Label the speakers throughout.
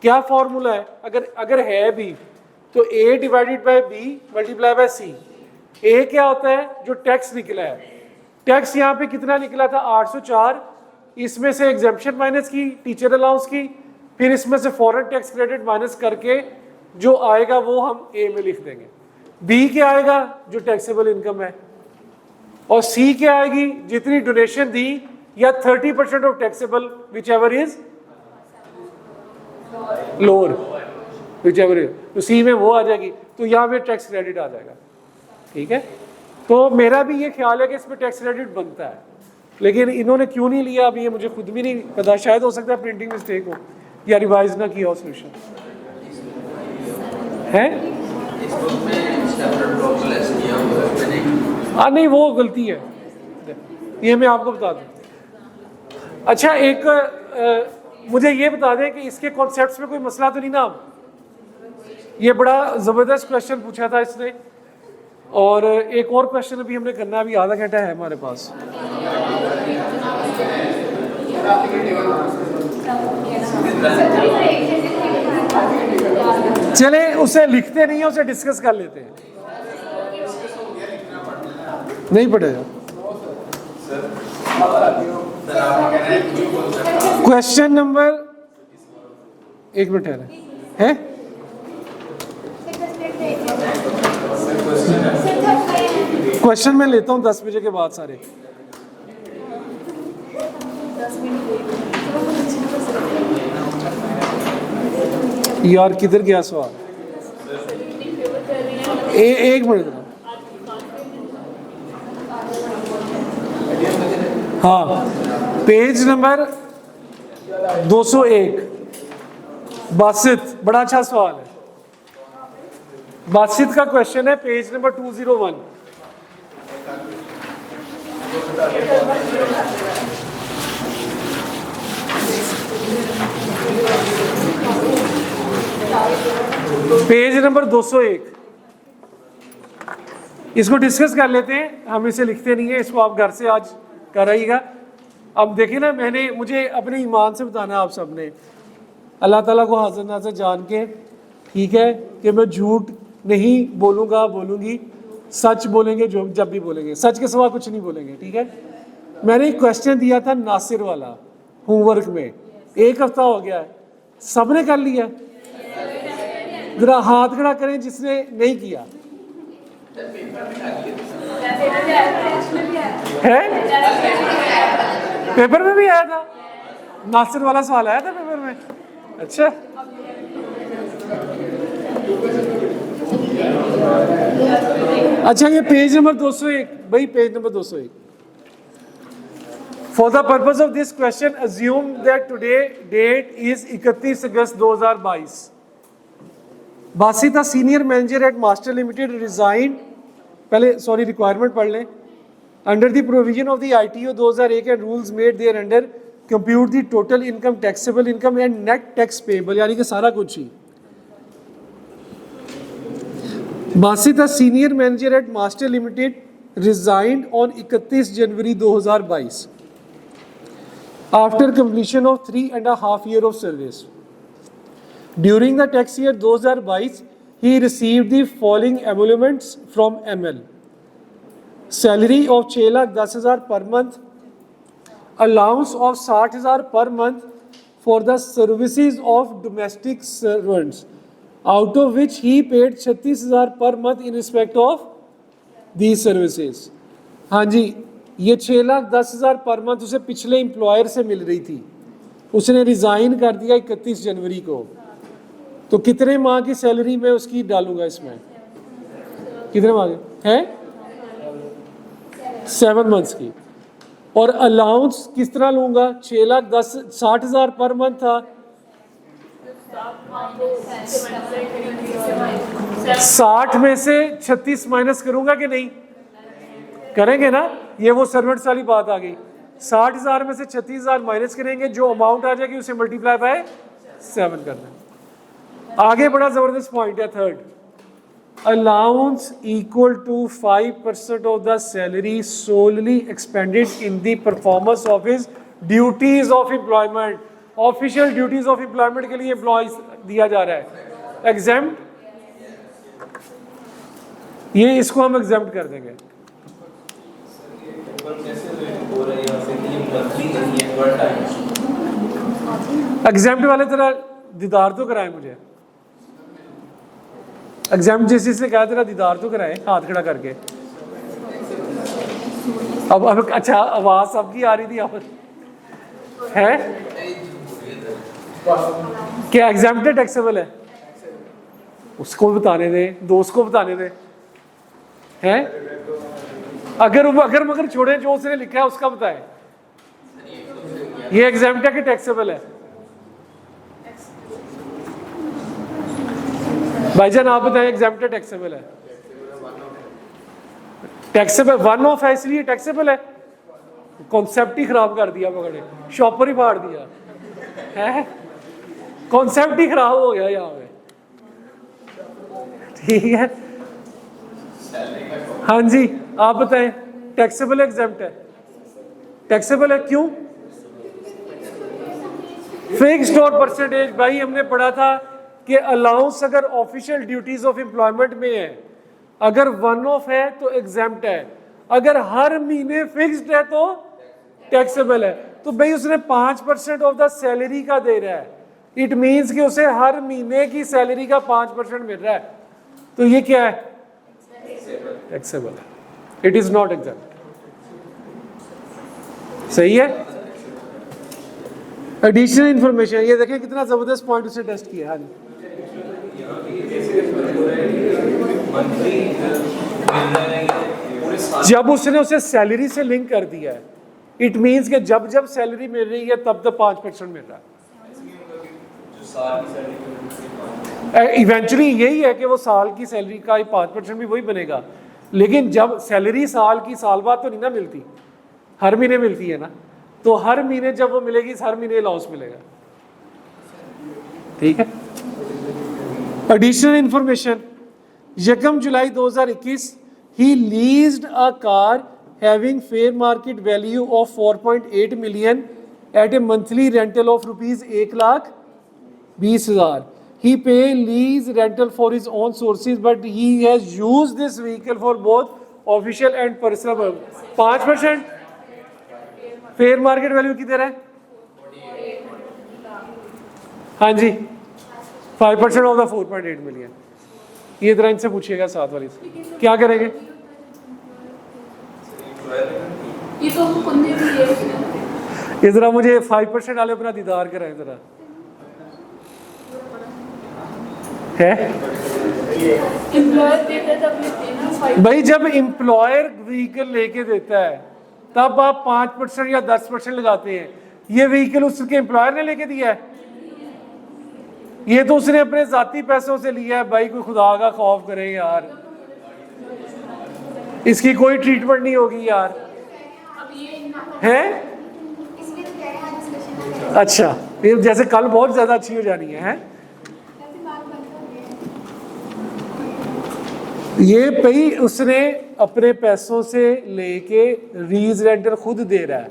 Speaker 1: क्या फॉर्मूला है? अगर है बी तो A divided by B multiply by C. A क्या होता है? जो टैक्स निकला है। टैक्स यहाँ पे कितना निकला था? 804। इसमें से एग्जेम्पशन माइनस की, टीचर अलाउंस की, फिर इसमें से फॉरेन टैक्स क्रेडिट माइनस करके जो आएगा वो हम ए में लिख देंगे। बी क्या आएगा? जो टैक्सेबल इनकम है। और सी क्या आएगी? जितनी डोनेशन दी या 30% of taxable which ever is lower, which ever is, तो सी में वो आ जाएगी, तो यहाँ पे टैक्स क्रेडिट आ जाएगा। ठीक है, तो मेरा भी ये ख्याल है कि इसमें टैक्स क्रेडिट बनता है, लेकिन इन्होंने क्यों नहीं लिया अभी ये मुझे खुद भी नहीं पता। शायद हो सकता है प्रिंटिंग मिस्टेक हो या रिवाइज ना किया हो सोल्यूशन है। हाँ नहीं, वो गलती है, ये मैं आपको बता दूं। अच्छा, एक मुझे ये बता दें कि इसके कॉन्सेप्ट्स में कोई मसला तो नहीं ना? ये बड़ा ज़बरदस्त क्वेश्चन पूछा था इसने, और एक और क्वेश्चन अभी हमने करना है, अभी आधा घंटा है हमारे पास। चले उसे लिखते नहीं है, उसे डिस्कस कर लेते हैं। नहीं पड़ेगा। क्वेश्चन नंबर, एक मिनट है क्वेश्चन मैं लेता हूं 10 बजे के बाद सारे। यार किधर गया सवाल? एक मिनट। हाँ, पेज नंबर 201। बासित, बड़ा अच्छा सवाल है। बासित का क्वेश्चन है, पेज नंबर 201। Page number 201। इसको डिस्कस कर लेते हैं, हम इसे लिखते नहीं है, इसको आप घर से आज कर आइएगा। अब देखिए ना, मुझे अपने ईमान से बताना आप सब ने, अल्लाह ताला को हाज़िर नाज़िर जान के, ठीक है, कि मैं झूठ नहीं बोलूँगा, बोलूँगी, सच बोलेंगे, जो जब भी बोलेंगे सच के सिवा कुछ नहीं बोलेंगे। ठीक है, मैंने एक क्वेश्चन दिया था नासिर वाला होमवर्क में, 1 हफ्ता हो गया है, सबने कर लिया? जरा हाथ खड़ा करें जिसने नहीं किया है। पेपर में भी आया था, नासिर वाला सवाल आया था पेपर में। अच्छा, अच्छा, ये पेज नंबर 201 भाई, page number 201। For the purpose of this question, assume that today date is 31 August 2022. Basit senior manager at Master Limited resigned, पहले सॉरी रिक्वायरमेंट पढ़ लें। Under the provision of the ITO 2001 and rules made there under, compute the total income, taxable income and net tax payable, यानी कि सारा कुछ ही। Basit senior manager at Master Limited resigned on 31 January 2022 after completion of 3.5 years of service. During the tax year 2022, he received the following emoluments from ML: salary of 6,10,000 per month, allowance of 60,000 per month for the services of domestic servants, out of which he paid 36,000 per month in respect of these services. हाँ जी, ये 6,10,000 per month उसे पिछले employer से मिल रही थी, उसने resign कर दिया 31 जनवरी को, तो कितने माह की सैलरी मैं उसकी डालूंगा इसमें? कितने माह की है? 7 months की। और अलाउंस किस तरह लूंगा? 6,60,000 पर मंथ था, 60 में से 36 माइनस करूंगा कि नहीं? करेंगे ना, ये वो सर्वेंट्स वाली बात आ गई। 60,000 में से 36,000 माइनस करेंगे, जो अमाउंट आ जाएगी उसे मल्टीप्लाई बाय 7 करना। आगे बड़ा जबरदस्त पॉइंट है, third, allowance equal to 5% of the salary solely expended in the performance of his duties of employment. Official duties of employment के लिए एम्प्लॉयज दिया जा रहा है एग्जेम्प्ट, ये इसको हम एग्जेम्प्ट कर देंगे। एग्जेम्प्ट वाले तरह दीदार तो कराए मुझे, एग्जाम जिस से कहा तेरा दीदार तो कराए हाथ खड़ा करके। अब अच्छा आवाज सबकी आ रही थी आप है क्या एग्जाम्प्टेड टैक्सेबल है? उसको बताने दे, दोस्त को बताने दे हैं। अगर मगर छोड़े जो उसने लिखा है उसका बताए ये एग्जाम्प्ट है कि टैक्सेबल है? भाईजान आप बताएं एग्जाम्प्टेड टैक्सेबल है? टैक्सेबल वन ऑफ है इसलिए टैक्सेबल है। कॉन्सेप्ट ही खराब कर दिया पकड़े, शॉपर ही फाड़ दिया है, कॉन्सेप्ट ही खराब हो गया यहाँ पे। ठीक है हाँ जी आप बताएं टैक्सेबल है एग्जाम्प्ट है? टैक्सेबल है क्यों? फिक्स्ड और परसेंटेज भाई हमने पढ़ा था कि अलाउंस अगर ऑफिशियल ड्यूटीज ऑफ एम्प्लॉयमेंट में है, अगर वन ऑफ है तो एग्जाम्प्ट है, अगर हर महीने फिक्स्ड है तो टैक्सेबल है। तो भाई उसने 5% ऑफ द सैलरी का दे रहा है, इट मींस कि उसे हर महीने की सैलरी का 5% मिल रहा है, तो ये क्या है? टैक्सेबल है, इट इज नॉट एग्जाम्प्ट। सही है। एडिशनल इंफॉर्मेशन, ये देखें कितना जबरदस्त पॉइंट उसे टेस्ट किया। हाँ जी जब उसने उसे सैलरी से लिंक कर दिया है, इट मींस कि जब जब सैलरी मिल रही है तब तक 5% मिल रहा है। इवेंचुअली यही है कि वो साल की सैलरी का 5% भी वही बनेगा, लेकिन जब सैलरी साल की साल बाद तो नहीं ना मिलती, हर महीने मिलती है ना, तो हर महीने जब वो मिलेगी हर महीने लॉस मिलेगा। ठीक है। Additional information, 1 July 2021 he leased a car having fair market value of 4.8 million at a monthly rental of rupees 1,20,000. He pay lease rental for his own sources but he has used this vehicle for both official and personal purpose. 5% fair market value किधर है? हाँ जी 5% of the 4.8 million. ये तरह इनसे पूछिएगा साथ वाली से क्या करेंगे? ये जरा मुझे 5% वाले अपना दीदार कराएं जरा है। भाई जब एम्प्लॉयर व्हीकल लेके देता है तब आप 5% या 10% लगाते हैं। ये व्हीकल उसके एम्प्लॉयर ने लेके दिया है, ये तो उसने अपने जाती पैसों से लिया है। भाई कोई खुदा का खौफ करे यार, इसकी कोई ट्रीटमेंट नहीं होगी यार है। अच्छा ये जैसे कल बहुत ज्यादा अच्छी हो जानी है। ये भाई उसने अपने पैसों से लेके लीज रेंटल खुद दे रहा है,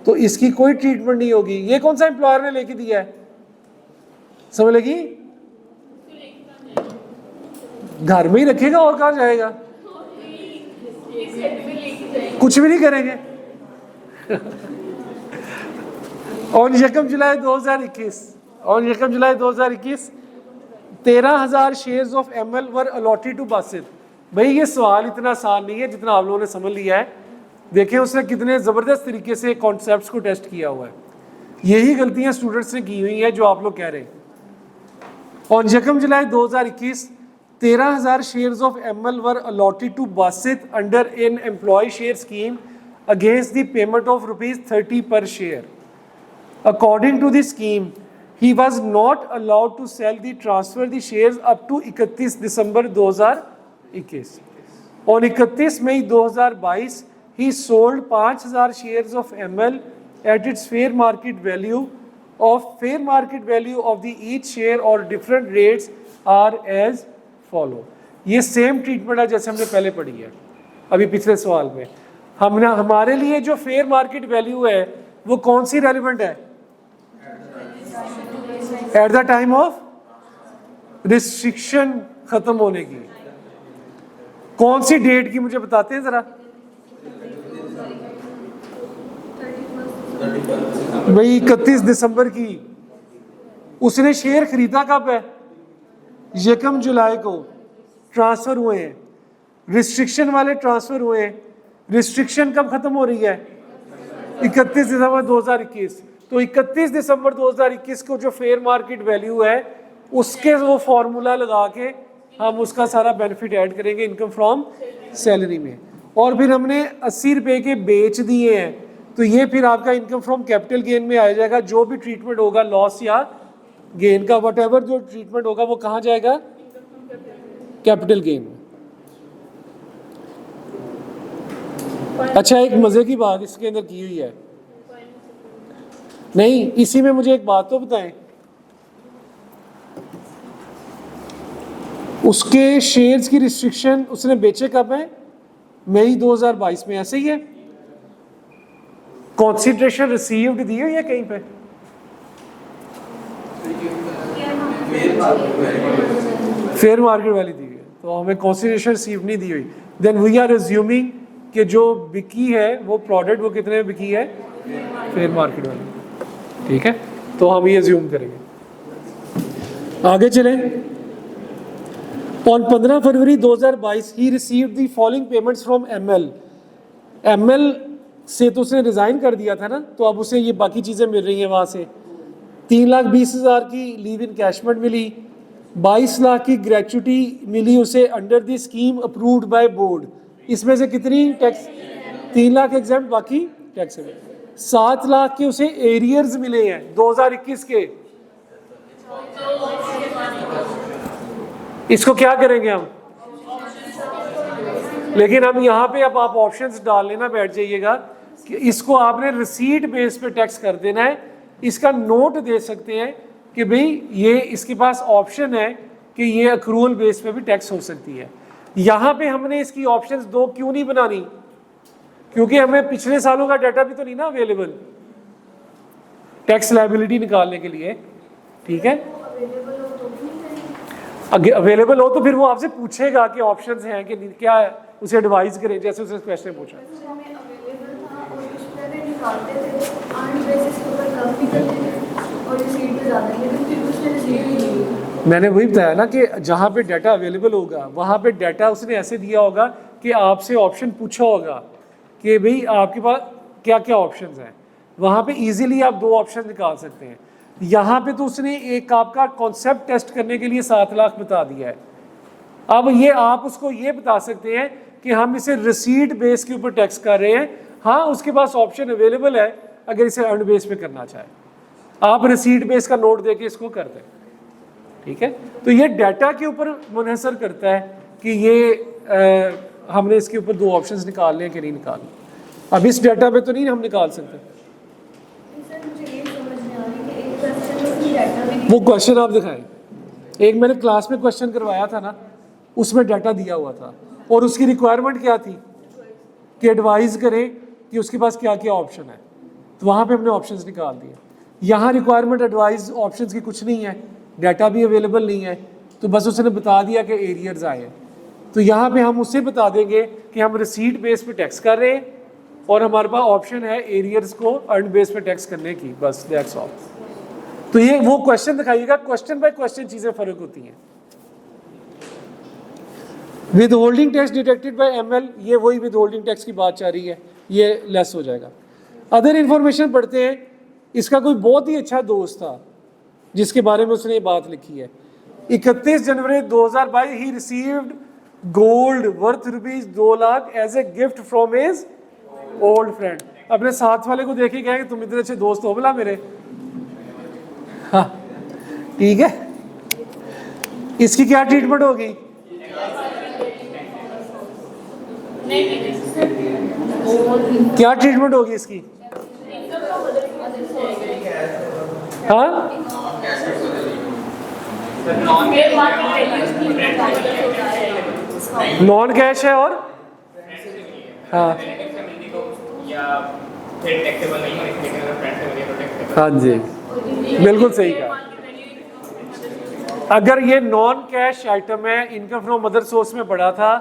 Speaker 1: तो इसकी कोई ट्रीटमेंट नहीं होगी। ये कौन सा एम्प्लॉयर ने लेके दिया है? समझ लगी? घर में ही रखेगा और कहाँ जाएगा? कुछ भी नहीं करेंगे। और 1 July 2021 13,000 shares of ML were allotted to Basit. भाई ये सवाल इतना आसान नहीं है जितना आप लोगों ने समझ लिया है। देखें उसने कितने ज़बरदस्त तरीके से कॉन्सेप्ट्स को टेस्ट किया हुआ है। यही गलतियां स्टूडेंट्स ने की हुई है जो आप लोग कह रहे हैं। On 1 July 2021 13,000 shares of ML were allotted to Basit under an employee share scheme against the payment of ₹30 per share. According to the scheme he was not allowed to sell the transfer the shares up to 31 December 2021। On 31 May 2022 he sold 5,000 shares of ML at its fair market value of the each share or different rates are as follow। ये same treatment है जैसे हमने पहले पढ़ी है अभी पिछले सवाल में। हमने हमारे लिए जो फेयर मार्केट वैल्यू है वो कौन सी रेलिवेंट है? At the time of restriction खत्म होने की। कौन सी डेट की मुझे बताते हैं जरा भाई? 31 दिसंबर की। उसने शेयर खरीदा कब है? 1 जुलाई को ट्रांसफर हुए हैं, रिस्ट्रिक्शन वाले ट्रांसफर हुए हैं। रिस्ट्रिक्शन कब खत्म हो रही है? 31 दिसंबर 2021। तो 31 दिसंबर 2021 को जो फेयर मार्केट वैल्यू है उसके वो फॉर्मूला लगा के हम उसका सारा बेनिफिट ऐड करेंगे इनकम फ्रॉम सैलरी में। और फिर हमने 80 रुपए के बेच दिए हैं, तो ये फिर आपका इनकम फ्रॉम कैपिटल गेन में आ जाएगा। जो भी ट्रीटमेंट होगा लॉस या गेन का, वट एवर जो ट्रीटमेंट होगा वो कहाँ जाएगा? कैपिटल गेन में। अच्छा, एक मजे की बात इसके अंदर की हुई है। नहीं, इसी में मुझे एक बात तो बताएं, उसके शेयर्स की रिस्ट्रिक्शन उसने बेचे कब है? मई 2022 में, ऐसे ही है। कंसीडरेशन रिसीव्ड दी हुई है कहीं पे? फेयर मार्केट वैल्यू दी हुई है, तो हमें कंसीडरेशन रिसीव नहीं दी हुई। देन वी आर अज्यूमिंग कि जो बिकी है वो प्रोडक्ट वो कितने में बिकी है? Fair market value. ठीक है, तो हम ये अज्यूम करेंगे। आगे चलें। On 15 February 2022 he received the following payments from ML. ML से तो उसने रिजाइन कर दिया था ना, तो अब उसे ये बाकी चीजें मिल रही हैं वहां से। 3,20,000 की लीव इन कैशमेंट मिली, 22 लाख की ग्रेचुटी मिली उसे under the scheme approved by board. इसमें से कितनी टैक्स? 3 लाख एग्जाम, बाकी टैक्स में। 7 लाख के उसे एरियर्स मिले हैं 2021 के। इसको क्या करेंगे हम? लेकिन हम यहाँ पे अब आप ऑप्शंस डाल लेना बैठ जाइएगा कि इसको आपने रिसीट बेस पे टैक्स कर देना है। इसका नोट दे सकते हैं कि भाई ये इसके पास ऑप्शन है कि ये अक्रूवल बेस पे भी टैक्स हो सकती है। यहाँ पे हमने इसकी ऑप्शंस 2 क्यों नहीं बनानी? क्योंकि हमें पिछले सालों का डाटा भी तो नहीं ना अवेलेबल टैक्स लायबिलिटी निकालने के लिए। ठीक है, अवेलेबल हो तो फिर वो आपसे पूछेगा कि ऑप्शंस हैं कि क्या है, उसे एडवाइस करें जैसे उसने क्वेश्चन पूछा। मैंने वही बताया ना कि जहाँ पे डाटा अवेलेबल होगा वहाँ पे डाटा उसने ऐसे दिया होगा कि आपसे ऑप्शन पूछा होगा कि भाई आपके पास क्या क्या ऑप्शंस हैं। वहाँ पे इजीली आप 2 ऑप्शन निकाल सकते हैं। यहाँ पे तो उसने एक आपका कॉन्सेप्ट टेस्ट करने के लिए 7 लाख बता दिया है। अब ये आप उसको ये बता सकते हैं कि हम इसे रिसीट बेस के ऊपर टैक्स कर रहे हैं। हाँ, उसके पास ऑप्शन अवेलेबल है अगर इसे अर्न बेस पे करना चाहे, आप रिसीट बेस का नोट देके इसको कर दें। ठीक है, तो ये डाटा के ऊपर मुनहसर करता है कि ये हमने इसके ऊपर 2 ऑप्शंस निकालने हैं कि नहीं निकालने। अब इस डाटा पे तो नहीं हम निकाल सकते। वो क्वेश्चन आप दिखाएं। एक मैंने क्लास में क्वेश्चन करवाया था ना, उसमें डाटा दिया हुआ था और उसकी रिक्वायरमेंट क्या थी कि एडवाइस करें कि उसके पास क्या क्या ऑप्शन है, तो वहाँ पे हमने ऑप्शंस निकाल दिए। यहाँ रिक्वायरमेंट एडवाइस ऑप्शंस की कुछ नहीं है, डाटा भी अवेलेबल नहीं है, तो बस उसने बता दिया कि एरियर्स आए हैं। तो यहाँ पे हम उससे बता देंगे कि हम रिसीट बेस पे टैक्स कर रहे हैं और हमारे पास ऑप्शन है एरियर्स को अर्न बेस पे टैक्स करने की, बस दैट्स ऑल। तो ये वो क्वेश्चन दिखाइएगा, क्वेश्चन बाय क्वेश्चन चीजें फर्क होती हैं। With holding tax detected by ML, ये वही विद होल्डिंग टैक्स की बात चाह रही है, ये लेस हो जाएगा। अदर इंफॉर्मेशन पढ़ते हैं। इसका कोई बहुत ही अच्छा दोस्त था जिसके बारे में उसने ये बात लिखी है। 31 January 2022 he received gold worth ₹2 lakh as a gift from his old friend. अपने साथ वाले को देखे गए कि तुम इतने अच्छे दोस्त हो बोला मेरे। हाँ, ठीक है, इसकी क्या ट्रीटमेंट होगी? क्या ट्रीटमेंट होगी इसकी? हाँ, नॉन कैश है और हाँ हाँ जी, बिल्कुल सही कहा। अगर ये नॉन कैश आइटम है, इनकम फ्रॉम अदर सोर्स में पढ़ा था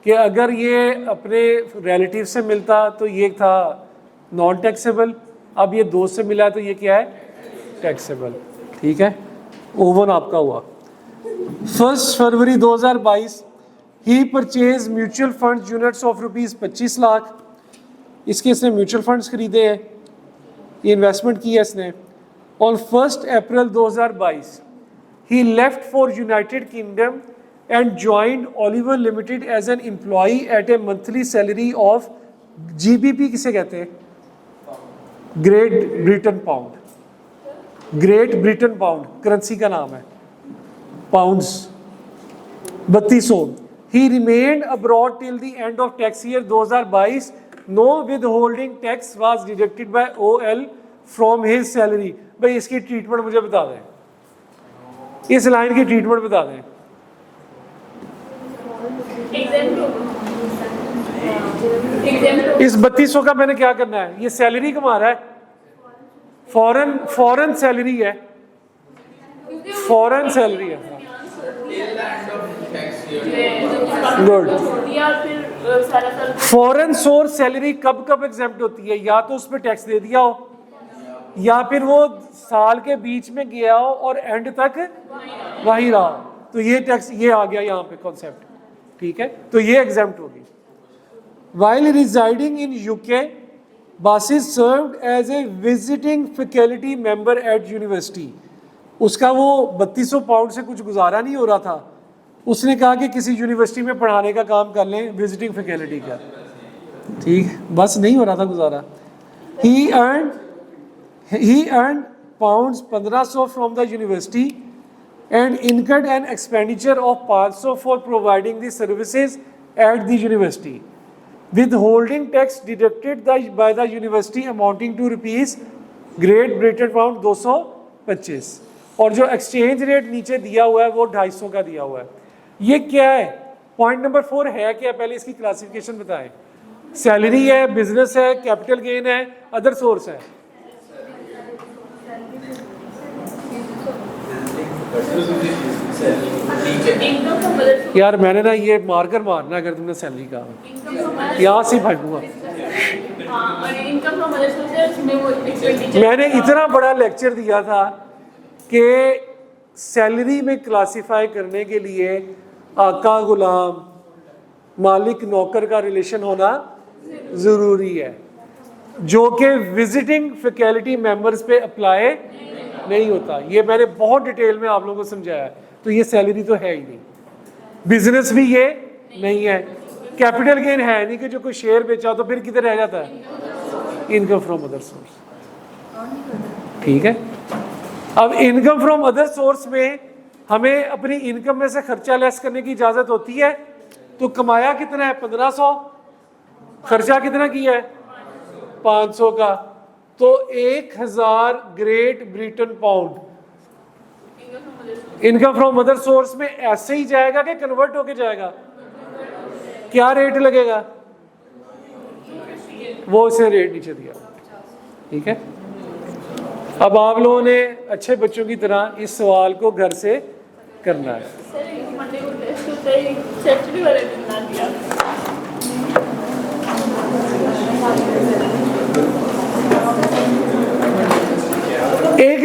Speaker 1: कि अगर ये अपने रिलेटिव से मिलता तो ये था नॉन टैक्सेबल, अब ये दोस्त से मिला तो ये क्या है, टैक्सेबल। ठीक है, ओवन आपका हुआ। 1 फरवरी 2022 ही purchase mutual fund units of ₹25 lakh. इसके इसने म्यूचुअल फंड्स खरीदे हैं, ये इन्वेस्टमेंट की है इसने। On 1 April 2022 he left for United Kingdom and joined Oliver Limited as an employee at a monthly salary of GBP किसे कहते हैं, great Britain pound, great Britain pound currency का नाम है, pounds 3200। He remained abroad till the end of tax year 2022. No withholding tax was deducted by OL from his salary। भाई इसकी treatment मुझे बता दें, इस लाइन की ट्रीटमेंट बता दें। इस 3200 का मैंने क्या करना है, ये सैलरी कमा रहा है, फॉरेन सैलरी है, फॉरेन सैलरी है। गुड। फॉरेन सोर्स सैलरी कब कब एग्जेम्प्ट होती है, या तो उस पर टैक्स दे दिया हो, या फिर वो साल के बीच में गया हो और एंड तक वही रहा, तो ये टैक्स ये आ गया यहाँ पे कॉन्सेप्ट। ठीक है, तो ये एग्जेम्प्ट होगी। While residing in UK Basit served as a visiting faculty member at university. उसका वो 3200 पाउंड से कुछ गुजारा नहीं हो रहा था, उसने कहा कि किसी यूनिवर्सिटी में पढ़ाने का काम कर लें, विजिटिंग फैकल्टी का। ठीक, बस नहीं हो रहा था गुजारा। He earned pounds 1500 from the university and incurred an expenditure of 500 for providing the services at the university. Withholding tax deducted by the university amounting to rupees Great Britain pound 225। और जो एक्सचेंज रेट नीचे दिया हुआ है वो 250 का दिया हुआ है। ये क्या है, पॉइंट नंबर 4 है क्या, पहले इसकी क्लासिफिकेशन बताएं। सैलरी है, बिजनेस है, कैपिटल गेन है, अदर सोर्स है। यार मैंने ना ये मार्कर मारना अगर तुमने सैलरी कहा, यहाँ से भागूंगा। मैंने इतना बड़ा लेक्चर दिया था कि सैलरी में क्लासिफाई करने के लिए आका गुलाम मालिक नौकर का रिलेशन होना ज़रूरी है, जो कि विजिटिंग फैकल्टी मेंबर्स पे अप्लाई नहीं होता। ये मैंने बहुत डिटेल में आप लोगों को समझाया। तो ये सैलरी तो है ही नहीं, बिजनेस भी ये नहीं है, कैपिटल गेन है नहीं कि जो कोई शेयर बेचा तो फिर किधर रह जाता है, इनकम फ्रॉम अदर सोर्स। ठीक है, अब इनकम फ्रॉम अदर सोर्स में हमें अपनी इनकम में से खर्चा लेस करने की इजाजत होती है। तो कमाया कितना है, 1500, खर्चा कितना किया है, 500 का, तो 1000 great Britain pound income from other source में ऐसे ही जाएगा कि कन्वर्ट होके जाएगा, क्या रेट लगेगा, वो इसे रेट नीचे दिया। ठीक है, अब आप लोगों ने अच्छे बच्चों की तरह इस सवाल को घर से करना है। एक